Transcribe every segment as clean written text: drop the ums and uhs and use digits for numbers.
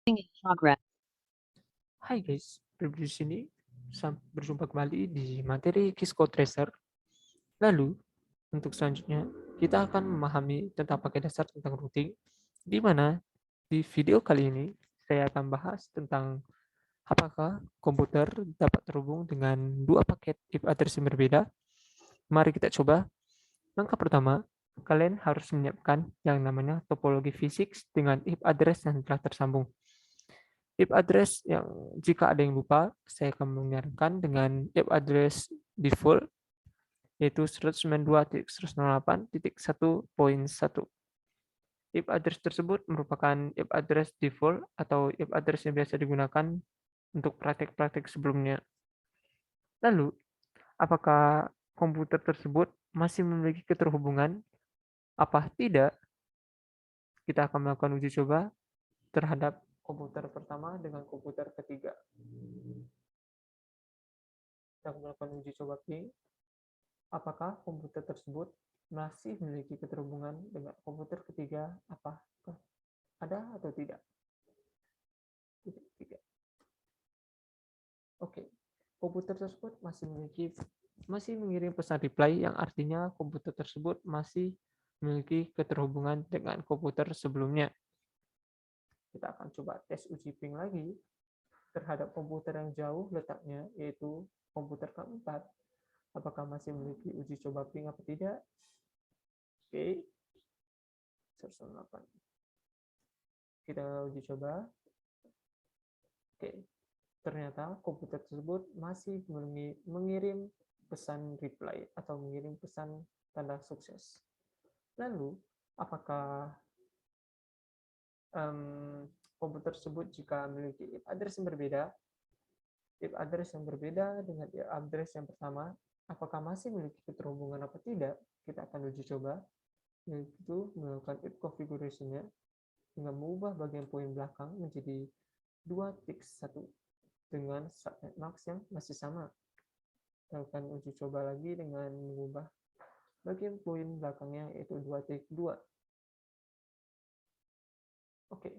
In progress. Hai guys, di sini berjumpa kembali di materi Kisco Tracer. Lalu, untuk selanjutnya, kita akan memahami tentang paket dasar tentang routing, di mana di video kali ini saya akan bahas tentang apakah komputer dapat terhubung dengan dua paket IP address yang berbeda. Mari kita coba. Langkah pertama, kalian harus menyiapkan yang namanya topologi fisik dengan IP address yang telah tersambung. IP address yang jika ada yang lupa, saya akan menyarankan dengan IP address default yaitu 192.168.1.1. IP address tersebut merupakan IP address default atau IP address yang biasa digunakan untuk praktek-praktek sebelumnya. Lalu, apakah komputer tersebut masih memiliki keterhubungan? Apa tidak? Kita akan melakukan uji coba terhadap komputer pertama dengan komputer ketiga. Kita akan melakukan uji coba ping. Apakah komputer tersebut masih memiliki keterhubungan dengan komputer ketiga? Apakah ada atau tidak? Tidak. Oke, komputer tersebut masih mengirim pesan reply yang artinya komputer tersebut masih memiliki keterhubungan dengan komputer sebelumnya. Kita akan coba tes uji ping lagi terhadap komputer yang jauh letaknya, yaitu komputer keempat. Apakah masih memiliki uji coba ping atau tidak? Oke, 108. Kita uji coba. Oke, ternyata komputer tersebut masih mengirim pesan reply atau mengirim pesan tanda sukses. Lalu, apakah komputer tersebut jika memiliki IP address yang berbeda, IP address yang berbeda dengan IP address yang pertama, apakah masih memiliki keterhubungan atau tidak? Kita akan uji coba, yaitu melakukan IP configuration-nya dengan mengubah bagian poin belakang menjadi 2.1 dengan subnet max yang masih sama. Kita akan uji coba lagi dengan mengubah bagian poin belakangnya yaitu 2.2. Oke,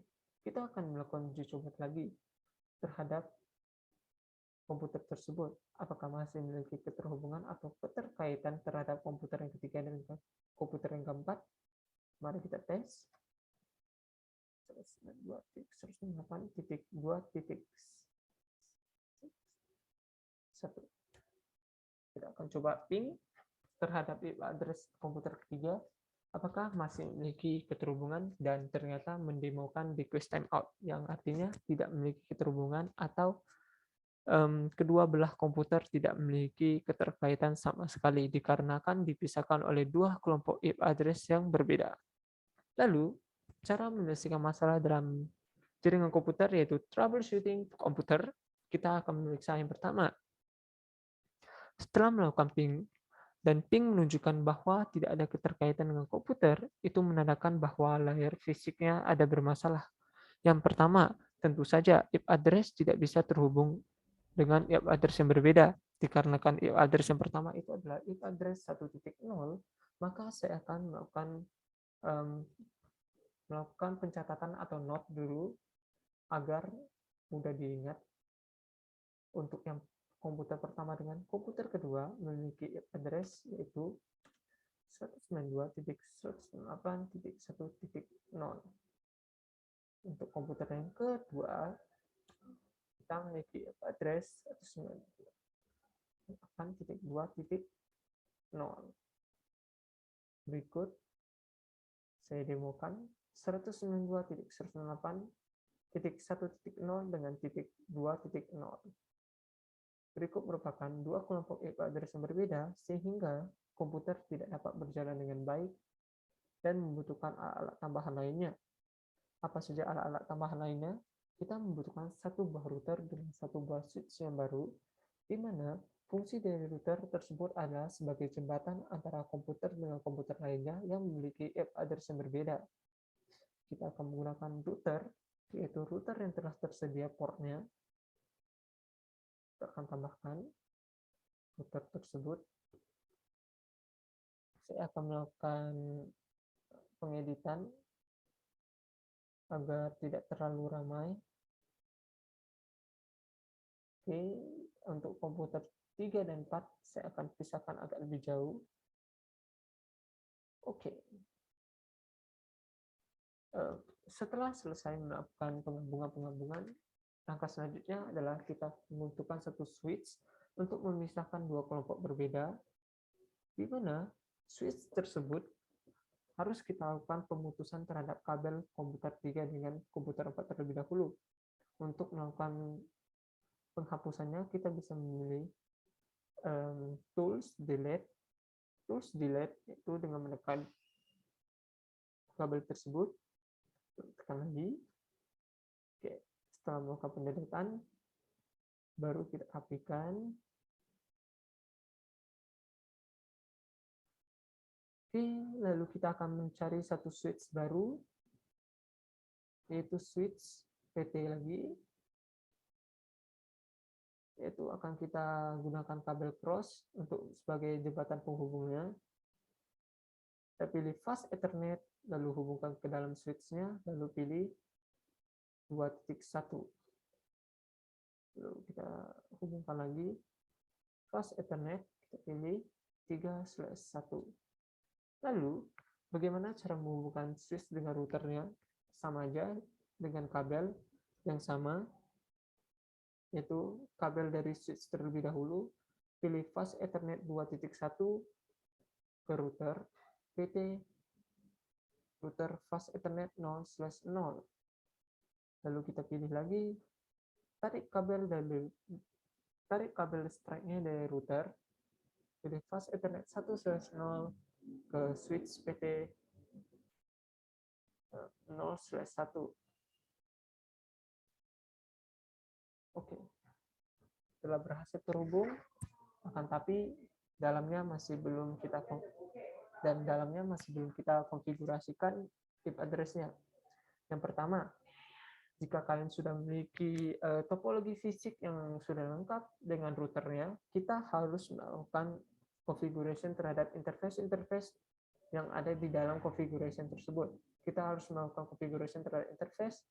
kita akan melakukan uji coba lagi terhadap komputer tersebut. Apakah masih memiliki keterhubungan atau keterkaitan terhadap komputer yang ketiga dan komputer yang keempat? Mari kita tes. 192.2.1. Kita akan coba ping terhadap IP address komputer ketiga, apakah masih memiliki keterhubungan, dan ternyata mendemokan request timeout, yang artinya tidak memiliki keterhubungan atau kedua belah komputer tidak memiliki keterkaitan sama sekali dikarenakan dipisahkan oleh dua kelompok IP address yang berbeda. Lalu, cara menyelesaikan masalah dalam jaringan komputer yaitu troubleshooting komputer. Kita akan memeriksa yang pertama. Setelah melakukan ping dan ping menunjukkan bahwa tidak ada keterkaitan dengan komputer, itu menandakan bahwa layar fisiknya ada bermasalah. Yang pertama, tentu saja IP address tidak bisa terhubung dengan IP address yang berbeda. Dikarenakan IP address yang pertama itu adalah IP address 1.0, maka saya akan melakukan pencatatan atau note dulu agar mudah diingat. Untuk yang komputer pertama dengan komputer kedua memiliki IP address yaitu 192.168.1.0. Untuk komputer yang kedua, kita memiliki IP address 192.2.0. Berikut saya demokan 192.168.1.0 dengan titik 2.0. Berikut merupakan dua kelompok IP address yang berbeda sehingga komputer tidak dapat berjalan dengan baik dan membutuhkan alat-alat tambahan lainnya. Apa saja alat-alat tambahan lainnya? Kita membutuhkan satu buah router dengan satu buah switch yang baru, di mana fungsi dari router tersebut adalah sebagai jembatan antara komputer dengan komputer lainnya yang memiliki IP address yang berbeda. Kita akan menggunakan router, yaitu router yang telah tersedia portnya. Kita akan tambahkan router tersebut. Saya akan melakukan pengeditan agar tidak terlalu ramai. Oke, untuk komputer 3 dan 4 saya akan pisahkan agak lebih jauh. Oke. Setelah selesai melakukan penggabungan, langkah selanjutnya adalah kita membutuhkan satu switch untuk memisahkan dua kelompok berbeda, di mana switch tersebut harus kita lakukan pemutusan terhadap kabel komputer 3 dengan komputer 4 terlebih dahulu. Untuk melakukan penghapusannya, kita bisa memilih tools delete. Tools delete itu dengan menekan kabel tersebut, tekan lagi. Oke, setelah melakukan pendetekan, baru kita rapikan. Oke, lalu kita akan mencari satu switch baru, yaitu switch PT lagi. Yaitu akan kita gunakan kabel cross untuk sebagai jembatan penghubungnya. Kita pilih fast Ethernet, lalu hubungkan ke dalam switch-nya, lalu pilih 2.1. Lalu kita hubungkan lagi fast Ethernet, kita pilih 3/1. Lalu, bagaimana cara menghubungkan switch dengan routernya? Sama aja dengan kabel yang sama, yaitu kabel dari switch terlebih dahulu, pilih fast Ethernet 2.1 ke router, PT router fast Ethernet 0/0. Lalu kita pilih lagi, tarik kabel strike-nya dari router, pilih fast Ethernet 1/0 ke switch PT 0/1. Oke. Setelah berhasil terhubung, akan tapi dalamnya masih belum kita konfigurasikan IP address-nya. Yang pertama, jika kalian sudah memiliki topologi fisik yang sudah lengkap dengan routernya, kita harus melakukan configuration terhadap interface yang ada di dalam configuration tersebut. Kita harus melakukan configuration terhadap interface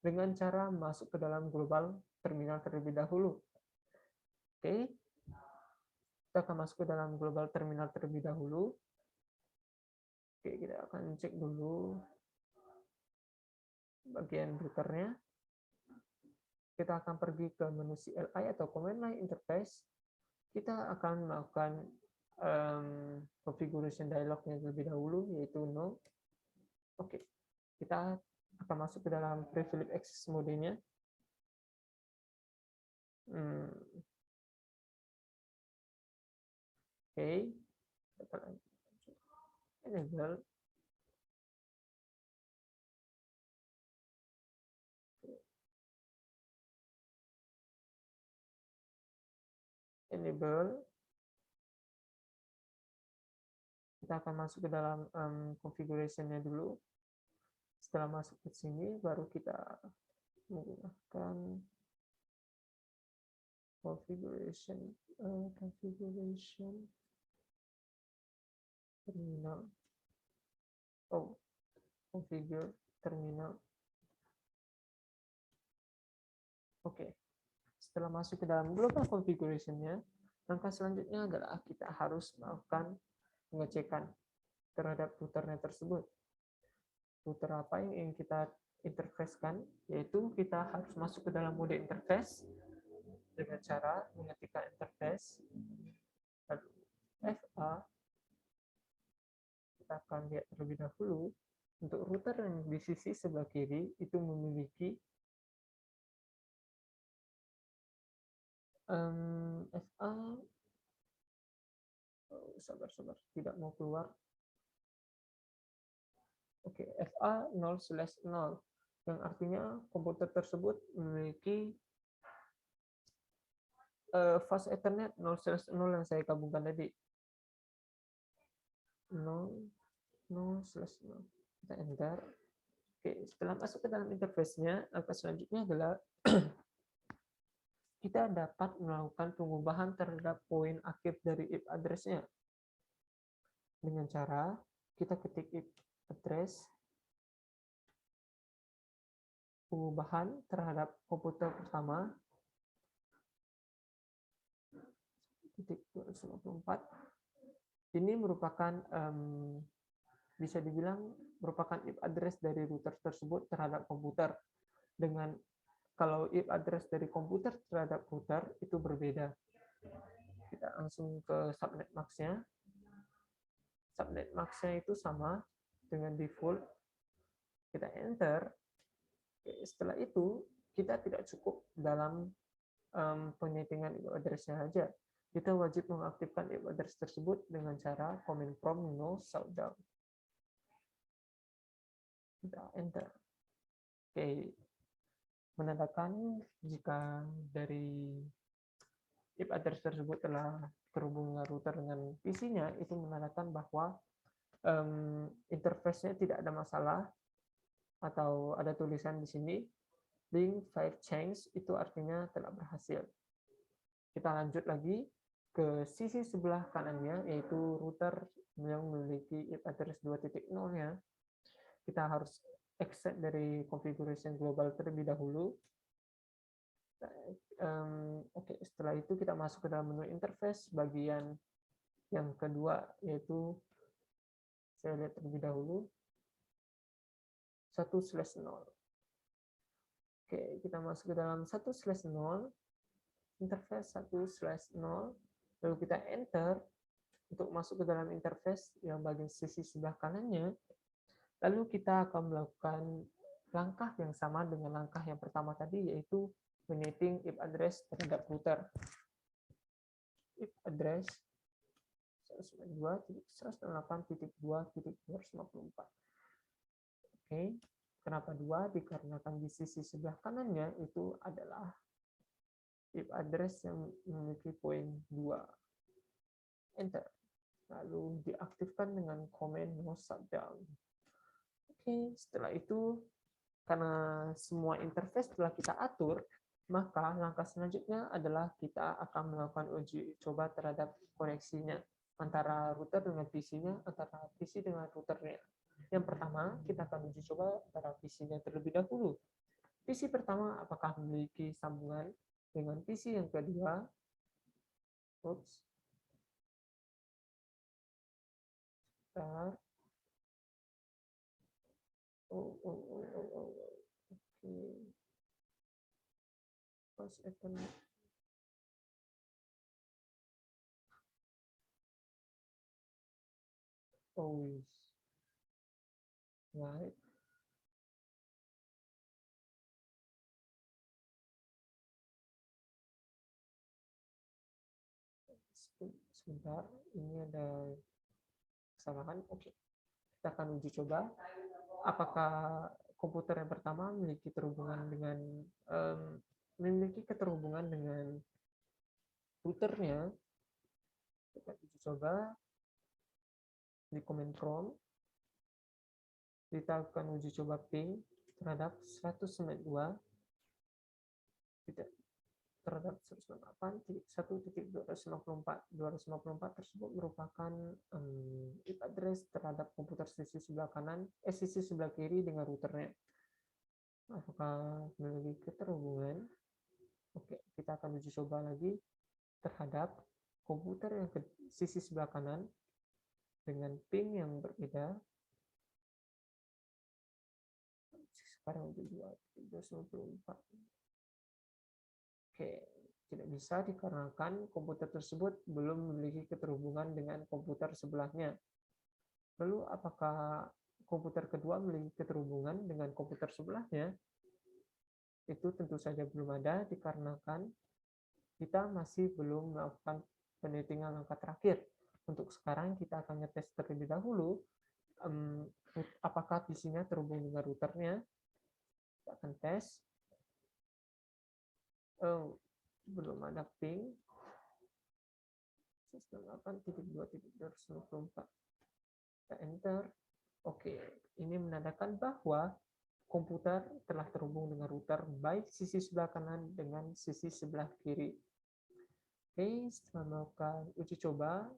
dengan cara masuk ke dalam global terminal terlebih dahulu. Oke, kita akan masuk ke dalam global terminal terlebih dahulu. Oke, kita akan cek dulu bagian routernya. Kita akan pergi ke menu CLI atau command line interface. Kita akan melakukan configuration dialog-nya terlebih dahulu, yaitu no. Oke, kita akan masuk ke dalam privilege access mode-nya. Oke, enable. Kita akan masuk ke dalam configuration-nya dulu. Setelah masuk ke sini, baru kita menggunakan configuration terminal. Configure terminal. Oke. Setelah masuk ke dalam global configuration-nya, langkah selanjutnya adalah kita harus melakukan pengecekan terhadap routernya tersebut. Router apa yang ingin kita interface-kan, yaitu kita harus masuk ke dalam mode interface dengan cara mengetikkan interface, lalu FA. Kita akan lihat terlebih dahulu, untuk router yang di sisi sebelah kiri itu memiliki FA, sabar, tidak mau keluar. Oke, FA 0/0, yang artinya komputer tersebut memiliki fast Ethernet 0/0 yang saya gabungkan tadi. 0/0. Kita enter. Oke, setelah masuk ke dalam interface-nya, langkah selanjutnya adalah kita dapat melakukan pengubahan terhadap poin akhir dari IP address-nya. Dengan cara kita ketik IP address, pengubahan terhadap komputer pertama, 255.254 ini merupakan bisa dibilang merupakan IP address dari router tersebut terhadap komputer. Dengan kalau IP address dari komputer terhadap router itu berbeda. Kita langsung ke subnet max-nya. Subnet max-nya itu sama dengan default. Kita enter. Setelah itu kita tidak cukup dalam penyetingan IP address-nya saja. Kita wajib mengaktifkan IP address tersebut dengan cara command prompt no shutdown. Kita enter. Oke. Menandakan jika dari IP address tersebut telah terhubung dengan router dengan PC-nya, itu menandakan bahwa interface-nya tidak ada masalah, atau ada tulisan di sini link file change, itu artinya telah berhasil. Kita lanjut lagi ke sisi sebelah kanannya, yaitu router yang memiliki IP address 2.0-nya. Kita harus exit dari configuration global terlebih dahulu. Oke, setelah itu kita masuk ke dalam menu interface bagian yang kedua, yaitu saya lihat terlebih dahulu 1/0. Oke, kita masuk ke dalam 1/0, interface 1/0, lalu kita enter untuk masuk ke dalam interface yang bagian sisi sebelah kanannya. Lalu kita akan melakukan langkah yang sama dengan langkah yang pertama tadi, yaitu menyeting IP address terhadap router. IP address 192.168.2.254. Oke, kenapa 2? Dikarenakan di sisi sebelah kanannya itu adalah IP address yang memiliki poin 2. Enter. Lalu diaktifkan dengan command no shutdown. Oke, setelah itu karena semua interface telah kita atur, maka langkah selanjutnya adalah kita akan melakukan uji coba terhadap koneksinya antara router dengan PC-nya, antara PC dengan routernya. Yang pertama, kita akan uji coba antara PC-nya terlebih dahulu. PC pertama apakah memiliki sambungan dengan PC yang kedua? Oops. Bentar. Oke. Pas akan always right. Sebentar, ini ada kesalahan. Oke, kita akan uji coba apakah komputer yang pertama memiliki keterhubungan dengan routernya. Kita uji coba di command prompt. Kita akan uji coba ping terhadap 192 terhadap 198.1.254 tersebut merupakan IP address terhadap komputer sisi sebelah kanan, sisi sebelah kiri dengan routernya. Apakah memiliki keterhubungan? Oke, kita akan uji coba lagi terhadap komputer yang ke sisi sebelah kanan dengan ping yang berbeda. Sekarang 2.254. Oke, tidak bisa dikarenakan komputer tersebut belum memiliki keterhubungan dengan komputer sebelahnya. Lalu apakah komputer kedua memiliki keterhubungan dengan komputer sebelahnya? Itu tentu saja belum ada dikarenakan kita masih belum melakukan penyetingan langkah terakhir. Untuk sekarang kita akan ngetes terlebih dahulu apakah PC-nya terhubung dengan routernya. Kita akan tes. Belum ada ping 198.2.254. Kita enter. Oke, ini menandakan bahwa komputer telah terhubung dengan router baik sisi sebelah kanan dengan sisi sebelah kiri. Oke, setelah melakukan uji coba,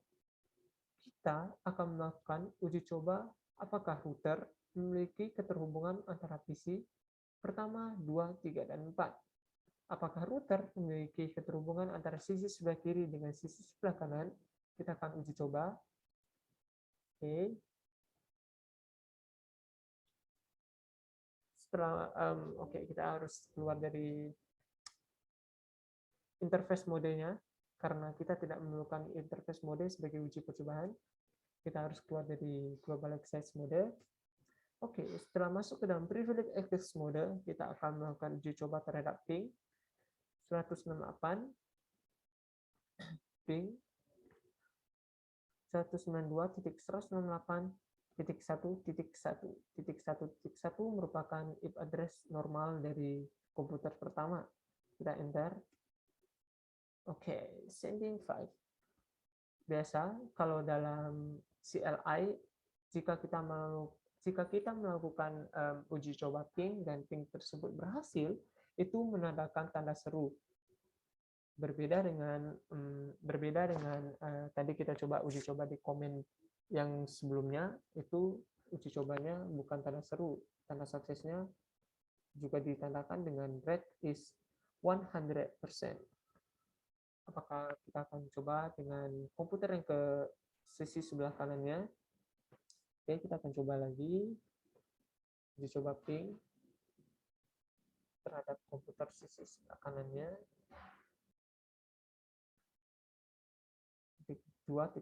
kita akan melakukan uji coba apakah router memiliki keterhubungan antara PC pertama, 2, 3, dan 4. apakah router memiliki keterhubungan antara sisi sebelah kiri dengan sisi sebelah kanan? Kita akan uji coba. Oke. Setelah kita harus keluar dari interface modenya karena kita tidak memerlukan interface mode sebagai uji percobaan. Kita harus keluar dari global access mode. Oke, setelah masuk ke dalam privilege access mode, kita akan melakukan uji coba terhadap ping 168, ping 192.168.1.1.1 merupakan IP address normal dari komputer pertama. Kita enter. Oke, sending 5. Biasa kalau dalam CLI jika kita melakukan uji coba ping dan ping tersebut berhasil, itu menandakan tanda seru. Berbeda dengan tadi kita uji coba di komen yang sebelumnya, itu uji cobanya bukan tanda seru, tanda suksesnya juga ditandakan dengan rate is 100%. Apakah kita akan coba dengan komputer yang ke sisi sebelah kanannya? Oke, kita akan coba lagi uji coba ping terhadap komputer sisi sebelah kanannya. 2.1.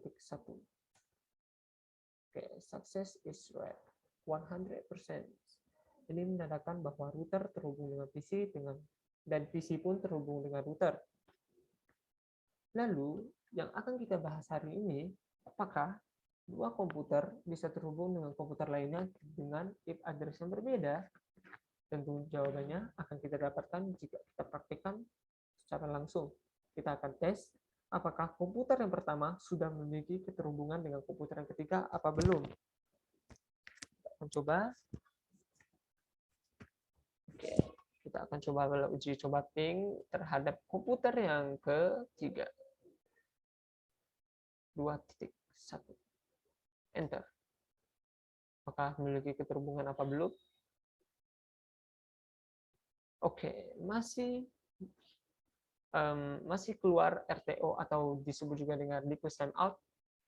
Oke, success is rate 100%. Ini menandakan bahwa router terhubung dengan PC dan PC pun terhubung dengan router. Lalu, yang akan kita bahas hari ini, apakah dua komputer bisa terhubung dengan komputer lainnya dengan IP address yang berbeda? Tentu jawabannya akan kita dapatkan jika kita praktikkan secara langsung. Kita akan tes apakah komputer yang pertama sudah memiliki keterhubungan dengan komputer yang ketiga apa belum. Kita akan coba. Oke, kita akan coba uji coba ping terhadap komputer yang ketiga. 2.1. Enter. Apakah memiliki keterhubungan apa belum? Oke, masih keluar RTO atau disebut juga dengan request timeout,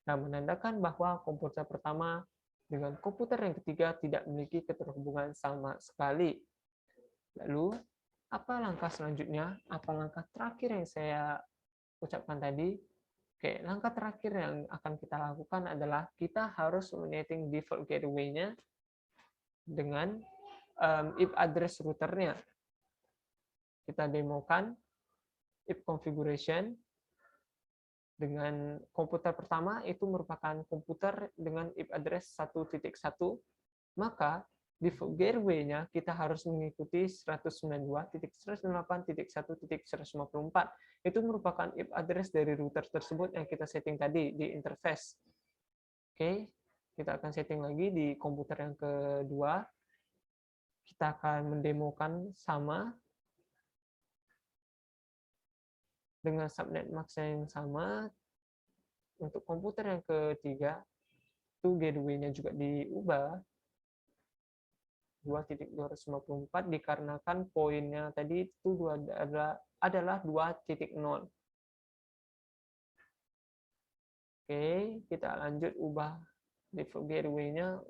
yang menandakan bahwa komputer pertama dengan komputer yang ketiga tidak memiliki keterhubungan sama sekali. Lalu, apa langkah selanjutnya? Apa langkah terakhir yang saya ucapkan tadi? Oke, langkah terakhir yang akan kita lakukan adalah kita harus men-setting default gateway-nya dengan IP address routernya. Kita demokan IP configuration dengan komputer pertama itu merupakan komputer dengan IP address 1.1, maka default gateway-nya kita harus mengikuti 192.168.1.154. Itu merupakan IP address dari router tersebut yang kita setting tadi di interface. Oke, kita akan setting lagi di komputer yang kedua. Kita akan mendemokan sama dengan subnet mask yang sama. Untuk komputer yang ketiga, itu gateway-nya juga diubah 2.254 dikarenakan poinnya tadi itu adalah 2.0. Oke, kita lanjut ubah default gateway-nya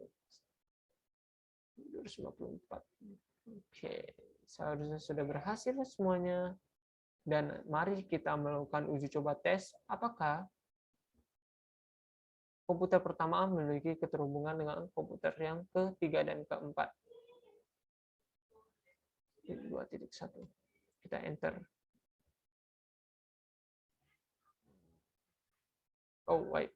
254. Oke, seharusnya sudah berhasil semuanya. Dan mari kita melakukan uji coba tes apakah komputer pertama memiliki keterhubungan dengan komputer yang ketiga dan keempat. 2.1. Kita enter. Oh, wait.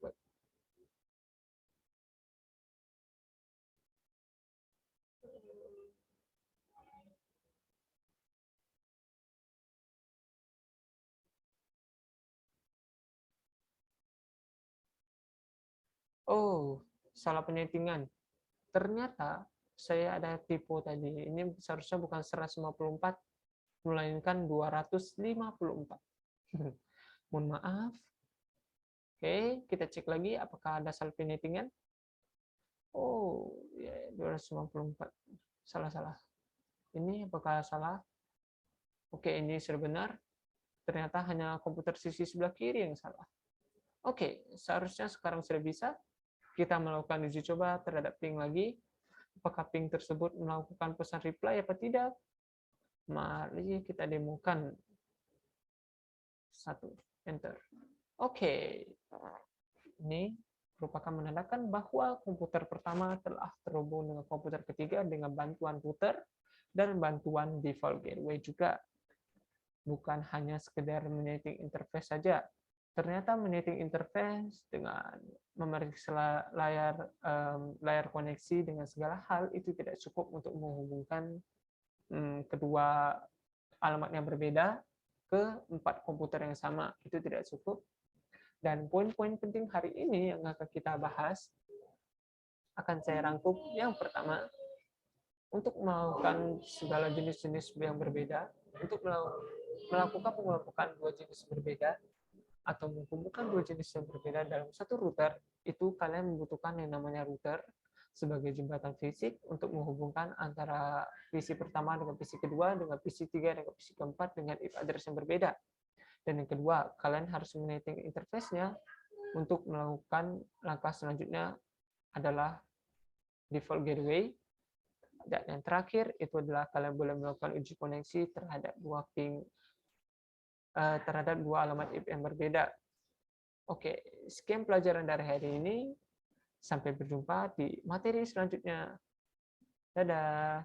Oh, salah penyetingan. Ternyata saya ada tipe tadi. Ini seharusnya bukan 154, melainkan 254. Mohon maaf. Oke, kita cek lagi apakah ada salah penyetingan. Oh, ya 254. Salah. Ini apakah salah? Oke, ini sudah benar. Ternyata hanya komputer sisi sebelah kiri yang salah. Oke, seharusnya sekarang sudah bisa. Kita melakukan uji coba terhadap ping lagi. Apakah ping tersebut melakukan pesan reply apa tidak? Mari kita demokan. 1, enter. Oke, ini merupakan menandakan bahwa komputer pertama telah terhubung dengan komputer ketiga dengan bantuan router dan bantuan default gateway juga. Bukan hanya sekedar menyetting interface saja. Ternyata menyetting interface dengan memeriksa layar koneksi dengan segala hal itu tidak cukup untuk menghubungkan kedua alamat yang berbeda ke 4 komputer yang sama. Itu tidak cukup. Dan poin-poin penting hari ini yang akan kita bahas akan saya rangkum. Yang pertama, untuk melakukan segala jenis-jenis yang berbeda, untuk melakukan pengelompokan dua jenis berbeda, atau menghubungkan dua jenis yang berbeda dalam satu router, itu kalian membutuhkan yang namanya router sebagai jembatan fisik untuk menghubungkan antara PC pertama dengan PC kedua, dengan PC 3 dengan PC keempat dengan IP address yang berbeda. Dan yang kedua, kalian harus menyetting interface-nya untuk melakukan langkah selanjutnya adalah default gateway. Dan yang terakhir itu adalah kalian boleh melakukan uji koneksi terhadap dua alamat IP yang berbeda. Oke, sekian pelajaran dari hari ini. Sampai berjumpa di materi selanjutnya. Dadah.